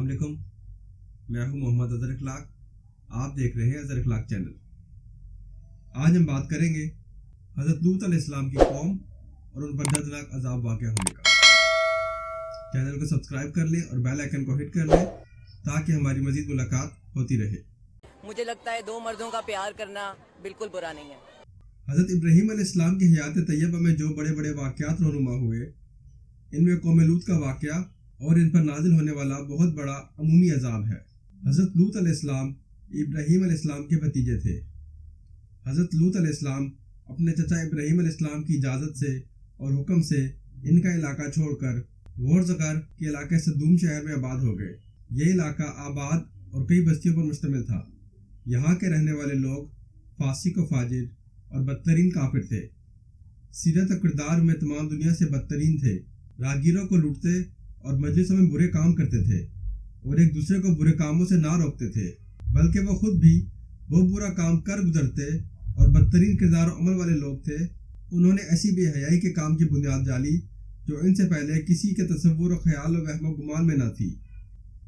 अलैकुम, मैं हूं मोहम्मद अज़हर इखलाक। आप देख रहे हैं अज़हर इखलाक चैनल। आज हम बात करेंगे हज़रत लूत अलैहिस्सलाम की कौम और उन पर दर्दनाक अज़ाब वाक़या होने का। चैनल को सब्सक्राइब कर लें और बेल आइकन को हिट कर लें ताकि हमारी मज़ीद मुलाकात होती रहे। मुझे लगता है दो मर्दों का प्यार करना बिल्कुल बुरा नहीं है। हज़रत इब्राहीम अलैहिस्सलाम की हयात तैयबा में जो बड़े बड़े वाक़यात रोनुमा हुए, इनमें कौम लूत का वाक़या और इन पर नाजिल होने वाला बहुत बड़ा अमूमी अज़ाब है। हज़रत लूत अलैहिस्सलाम इब्राहीम अलैहिस्सलाम के भतीजे थे। हज़रत लूत अलैहिस्सलाम अपने चचा इब्राहीम अलैहिस्सलाम की इजाज़त से और हुक्म से इनका इलाका छोड़कर गोरज़कर के इलाके सदूम शहर में आबाद हो गए। ये इलाका आबाद और कई बस्तियों पर मुश्तमिल था। यहाँ के रहने वाले लोग फासिक व फाजिर और बदतरीन काफिर थे। सीरत और किरदार में तमाम दुनिया से बदतरीन थे। राहगीरों को लूटते और मजलिसों में बुरे काम करते थे और एक दूसरे को बुरे कामों से ना रोकते थे, बल्कि वो खुद भी वो बुरा काम कर गुजरते और बदतरीन किरदार और अमल वाले लोग थे। उन्होंने ऐसी बेहयाई के काम की बुनियाद डाली जो इनसे पहले किसी के तसव्वुर और ख्याल और वहम गुमान में न थी।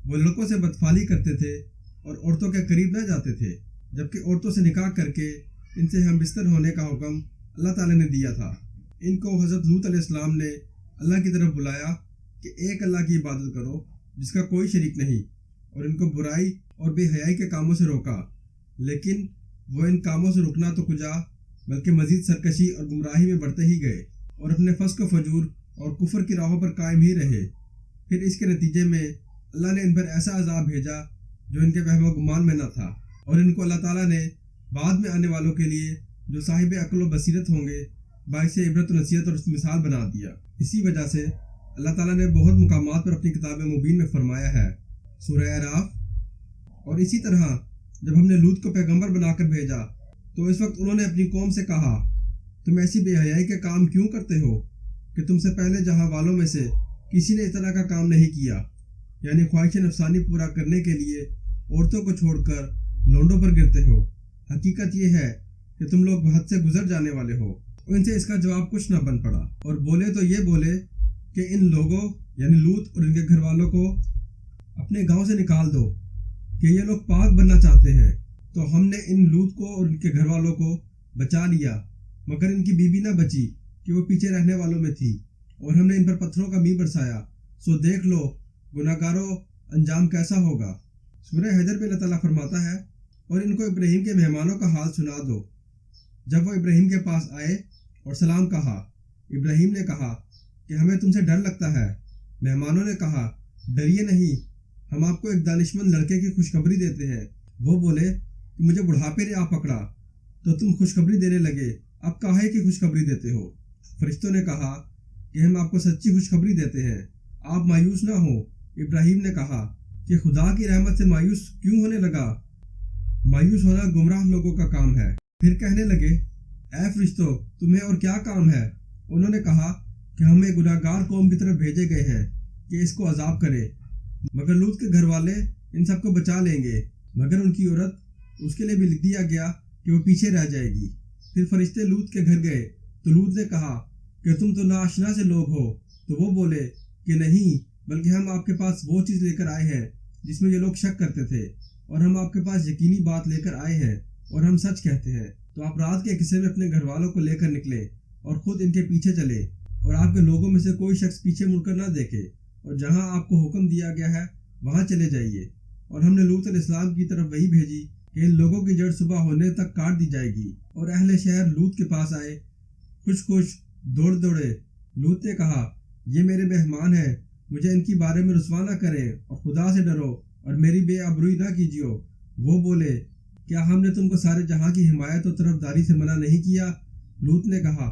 वो लड़कों से बदफाली करते थे और औरतों के करीब न जाते थे, जबकि औरतों से निकाह करके इनसे हम बिस्तर होने का हुक्म अल्लाह ताला ने दिया था। इनको हज़रत लूत अलैहिस्सलाम ने अल्लाह की तरफ बुलाया कि एक अल्लाह की इबादत करो जिसका कोई शरीक नहीं, और इनको बुराई और बेहयाई के कामों से रोका। लेकिन वो इन कामों से रुकना तो कुजा, बल्कि मजीद सरकशी और गुमराही में बढ़ते ही गए और अपने फस्क फजूर और कुफर की राहों पर कायम ही रहे। फिर इसके नतीजे में अल्लाह ने इन पर ऐसा अजाब भेजा जो इनके वहम गुमान में न था, और इनको अल्लाह ताला ने बाद में आने वालों के लिए जो साहिब अक्ल व बसीरत होंगे बाइस इबरत नसीहत और मिसाल बना दिया। इसी वजह से अल्लाह ताला ने बहुत मुकामात पर अपनी किताब मुबीन में फरमाया है, सूरह अराफ। और इसी तरह जब हमने लूत को पैगंबर बनाकर भेजा तो इस वक्त उन्होंने अपनी कौम से कहा, तुम ऐसी बेहयाई के काम क्यों करते हो कि तुमसे पहले जहां वालों में से किसी ने इस तरह का काम नहीं किया, यानी ख्वाहिश नफसानी पूरा करने के लिए औरतों को छोड़कर लोंडों पर गिरते हो। हकीकत यह है कि तुम लोग हद से गुजर जाने वाले हो। इनसे इसका जवाब कुछ न बन पड़ा और बोले तो ये बोले कि इन लोगों यानी लूत और इनके घर वालों को अपने गांव से निकाल दो कि ये लोग पाक बनना चाहते हैं। तो हमने इन लूत को और इनके घर वालों को बचा लिया, मगर इनकी बीबी न बची कि वो पीछे रहने वालों में थी, और हमने इन पर पत्थरों का मींह बरसाया। सो देख लो गुनाहगारों अंजाम कैसा होगा। सूरह हजर में अल्लाह ताला फरमाता है, और इनको इब्राहीम के मेहमानों का हाल सुना दो। जब वो इब्राहीम के पास आए और सलाम कहा, इब्राहीम ने कहा कि हमें तुमसे डर लगता है। मेहमानों ने कहा, डरिए नहीं, हम आपको एक दानिशमंद लड़के की खुशखबरी देते हैं। वो बोले कि मुझे बुढ़ापे ने आ पकड़ा तो तुम खुशखबरी देने लगे, अब काहे की खुशखबरी देते हो। फरिश्तों ने कहा कि हम आपको सच्ची खुशखबरी देते हैं, आप मायूस ना हो। इब्राहीम ने कहा कि खुदा की रहमत से मायूस क्यों होने लगा, मायूस होना गुमराह लोगों का काम है। फिर कहने लगे, ऐ फरिश्तों तुम्हें और क्या काम है। उन्होंने कहा कि हमें गुनाहगार कौम की तरफ भेजे गए हैं कि इसको अजाब करे, मगर लूत के घर वाले इन सबको बचा लेंगे, मगर उनकी औरत उसके लिए भी लिख दिया गया कि वो पीछे रह जाएगी। फिर फरिश्ते लूत के घर गए तो लूत ने कहा कि तुम तो नाआशना से लोग हो। तो वो बोले कि नहीं, बल्कि हम आपके पास वो चीज़ लेकर आए हैं जिसमें ये लोग शक करते थे, और हम आपके पास यकीनी बात लेकर आए हैं और हम सच कहते हैं। तो आप रात के किस्से में अपने घर वालों को लेकर निकले और खुद इनके पीछे चले, और आपके लोगों में से कोई शख्स पीछे मुड़कर न देखे, और जहां आपको हुक्म दिया गया है वहां चले जाइए। और हमने लूत अलैहिस्सलाम की तरफ वही भेजी कि इन लोगों की जड़ सुबह होने तक काट दी जाएगी। और अहले शहर लूत के पास आए, खुश दौड़ दौड़े। लूत ने कहा, ये मेरे मेहमान हैं, मुझे इनकी बारे में रुसवा न करें, और खुदा से डरो और मेरी बेअबरूई ना कीजिए। वो बोले, क्या हमने तुमको सारे जहां की हिमायत और तरफदारी से मना नहीं किया। लूत ने कहा,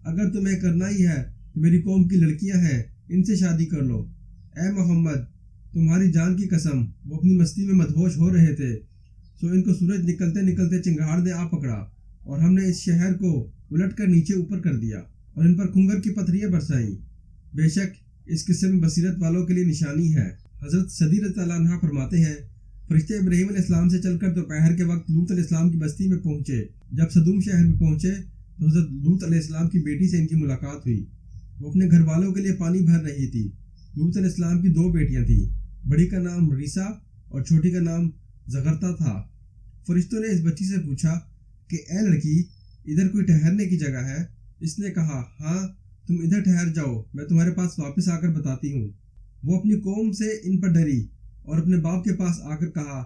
अगर तुम्हें करना ही है तो मेरी कौम की लड़कियां हैं, इनसे शादी कर लो। ए मोहम्मद, तुम्हारी जान की कसम, वो अपनी मस्ती में मदहोश हो रहे थे। सो इनको सूरज निकलते निकलते चिंगार ने आ पकड़ा, और हमने इस शहर को उलट कर नीचे ऊपर कर दिया और इन पर खुंगर की पत्थरियां बरसाई। बेशक इस किस्से में बसीरत वालों के लिए निशानी है। हजरत सदी रज़ियल्लाहु अन्हा फरमाते हैं, फरिश्ते इब्राहीम अलैहिस्सलाम से चलकर दोपहर के वक्त लूत अलैहिस्सलाम की बस्ती में पहुंचे। जब सदूम शहर में पहुंचे तो हजरत लूत अलैहिस्सलाम की बेटी से इनकी मुलाकात हुई। वो अपने घर वालों के लिए पानी भर रही थी। लूत अलैहिस्सलाम की 2 बेटियां थीं, बड़ी का नाम रीसा और छोटी का नाम ज़गरता था। फरिश्तों ने इस बच्ची से पूछा कि ए लड़की, इधर कोई ठहरने की जगह है? इसने कहा, हाँ, तुम इधर ठहर जाओ, मैं तुम्हारे पास वापस आकर बताती हूँ। वो अपनी कौम से इन पर डरी और अपने बाप के पास आकर कहा,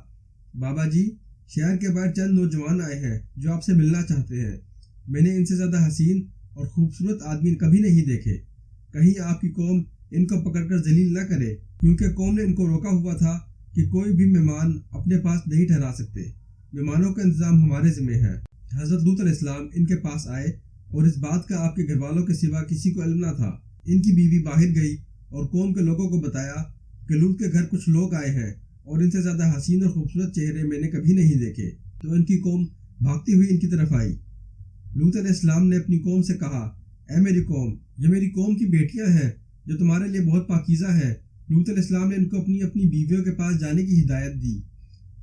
बाबा जी, शहर के बाहर चंद नौजवान आए हैं जो आपसे मिलना चाहते हैं। मैंने इनसे ज़्यादा हसीन और खूबसूरत आदमी कभी नहीं देखे। कहीं आपकी कौम इनको पकड़कर जलील न करे, क्योंकि कौम ने इनको रोका हुआ था कि कोई भी मेहमान अपने पास नहीं ठहरा सकते। मेहमानों का इंतजाम हमारे ज़िम्मे है। हज़रत लूत अलैहिस्सलाम इनके पास आए और इस बात का आपके घर वालों के सिवा किसी को इल्म न था। इनकी बीवी बाहर गई और कौम के लोगों को बताया कि लूत के घर कुछ लोग आए हैं और इनसे ज़्यादा हसीन और खूबसूरत चेहरे मैंने कभी नहीं देखे। तो इनकी कौम भागती हुई इनकी तरफ आई। लूत अलैहिस्सलाम ने अपनी कौम से कहा, ऐ मेरी कौम, ये मेरी कौम की बेटियां हैं जो तुम्हारे लिए बहुत पाकीज़ा है। लूत अलैहिस्सलाम ने इनको अपनी अपनी बीवियों के पास जाने की हिदायत दी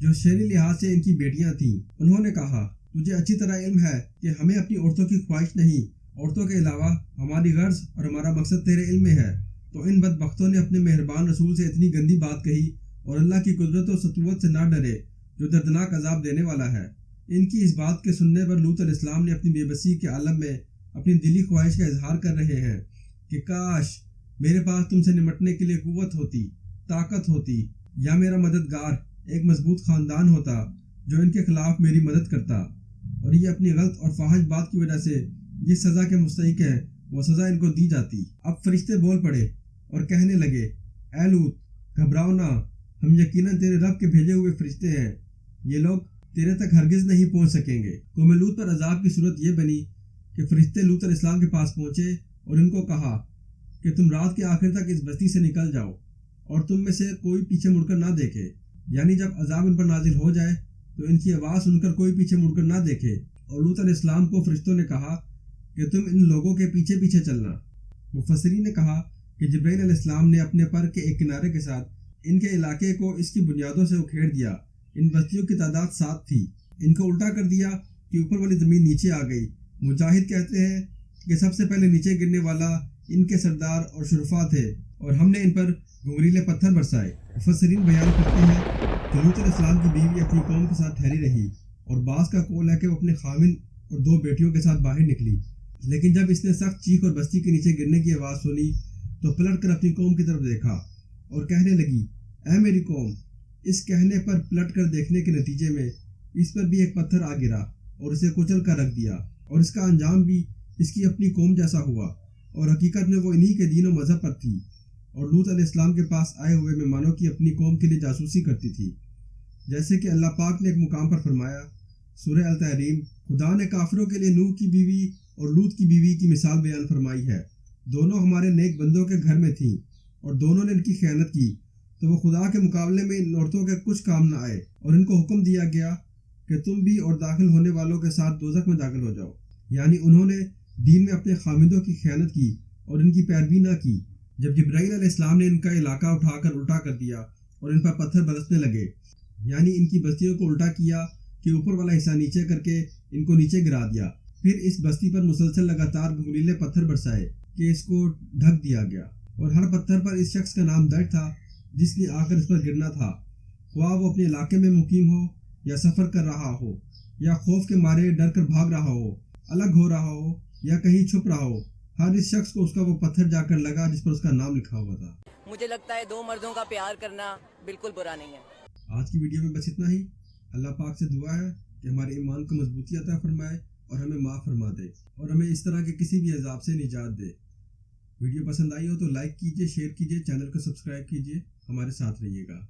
जो शहरी लिहाज से इनकी बेटियां थीं। उन्होंने कहा, तुझे अच्छी तरह इल्म है कि हमें अपनी औरतों की ख्वाहिश नहीं, औरतों के अलावा हमारी गर्ज और हमारा मकसद तेरे इल्म में है। तो इन बदबख्तों ने अपने मेहरबान रसूल से इतनी गंदी बात कही और अल्लाह की कुदरत और सतुवत से ना डरे जो दर्दनाक अजाब देने वाला है। इनकी इस बात के सुनने पर लूत अलैहिस्सलाम ने अपनी बेबसी के आलम में अपनी दिली ख्वाहिश का इजहार कर रहे हैं कि काश मेरे पास तुमसे निमटने के लिए कुव्वत होती, ताकत होती, या मेरा मददगार एक मजबूत ख़ानदान होता जो इनके खिलाफ मेरी मदद करता, और ये अपनी गलत और फाहिश बात की वजह से जिस सज़ा के मुस्तहिक है वो सज़ा इनको दी जाती। अब फरिश्ते बोल पड़े और कहने लगे, ऐ लूत, घबराओ ना, हम यकीनन तेरे रब के भेजे हुए फरिश्ते हैं। ये लोग तेरे तक हरगिज़ नहीं पहुंच सकेंगे। कौम लूत पर अजाब की सूरत ये बनी कि फरिश्ते लूत अलैहिस्सलाम के पास पहुंचे और इनको कहा कि तुम रात के आखिर तक इस बस्ती से निकल जाओ और तुम में से कोई पीछे मुड़कर ना देखे। यानी जब अजाब इन पर नाजिल हो जाए तो इनकी आवाज़ सुनकर कोई पीछे मुड़कर ना देखे। और लूत अलैहिस्सलाम को फरिश्तों ने कहा कि तुम इन लोगों के पीछे पीछे चलना। मुफस्सिरीन ने कहा कि जिब्राईल अलैहिस्सलाम ने अपने पर के एक किनारे के साथ इनके इलाके को इसकी बुनियादों से उखेड़ दिया। इन बस्तियों की तादाद 7 थी। इनको उल्टा कर दिया कि ऊपर वाली ज़मीन नीचे आ गई। मुजाहिद कहते हैं कि सबसे पहले नीचे गिरने वाला इनके सरदार और शुरफा थे और हमने इन पर घुंघरीले पत्थर बरसाए। मुफस्सिरीन बयान करते हैं कि लूत अलैहिस्सलाम की बीवी अपनी कौम के साथ ठहरी रही और बास का कौल है कि वो अपने खामिन और 2 बेटियों के साथ बाहर निकली। लेकिन जब इसने सख्त चीख और बस्ती के नीचे गिरने की आवाज़ सुनी तो पलट कर अपनी कौम की तरफ देखा और कहने लगी, ऐ मेरी कौम। इस कहने पर पलट कर देखने के नतीजे में इस पर भी एक पत्थर आ गिरा और इसे कुचल कर रख दिया, और इसका अंजाम भी इसकी अपनी कौम जैसा हुआ, और हकीकत में वो इन्हीं के दीन और मज़हब पर थी और लूत अलैहिस्सलाम के पास आए हुए मेहमानों की अपनी कौम के लिए जासूसी करती थी। जैसे कि अल्लाह पाक ने एक मुकाम पर फरमाया, सूरह अल तहरीम, खुदा ने काफिरों के लिए नूह की बीवी और लूत की बीवी की मिसाल बयान फरमाई है। दोनों हमारे नेक बंदों के घर में थीं और दोनों ने इनकी खयानत की, तो वो खुदा के मुकाबले में इन औरतों के कुछ काम न आए और इनको हुक्म दिया गया कि तुम भी और दाखिल होने वालों के साथ दोज़ख में दाखिल हो जाओ। यानी उन्होंने दीन में अपने खामिदों की खयानत की और इनकी पैरवी ना की। जब जिब्राईल अलैहिस्सलाम ने इनका इलाका उठाकर उल्टा कर दिया और इन पर पत्थर बरसने लगे, यानी इनकी बस्तियों को उल्टा किया कि ऊपर वाला हिस्सा नीचे करके इनको नीचे गिरा दिया। फिर इस बस्ती पर मुसलसल लगातार घुंघरीले पत्थर बरसाए कि इसको ढक दिया गया, और हर पत्थर पर इस शख्स का नाम दर्ज था जिसने आकर इस पर गिरना था, ख्वाह वो अपने इलाके में मुकीम हो या सफ़र कर रहा हो या खौफ के मारे डर कर भाग रहा हो, अलग हो रहा हो या कहीं छुप रहा हो। हर इस शख्स को उसका वो पत्थर जाकर लगा जिस पर उसका नाम लिखा हुआ था। मुझे लगता है 2 मर्दों का प्यार करना बिल्कुल बुरा नहीं है। आज की वीडियो में बस इतना ही। अल्लाह पाक से दुआ है कि हमारे ईमान को मजबूती अता फरमाए और हमें माफ़ फरमा दे और हमें इस तरह के किसी भी अजाब से निजात दे। वीडियो पसंद आई हो तो लाइक कीजिए, शेयर कीजिए, चैनल को सब्सक्राइब कीजिए, हमारे साथ रहिएगा।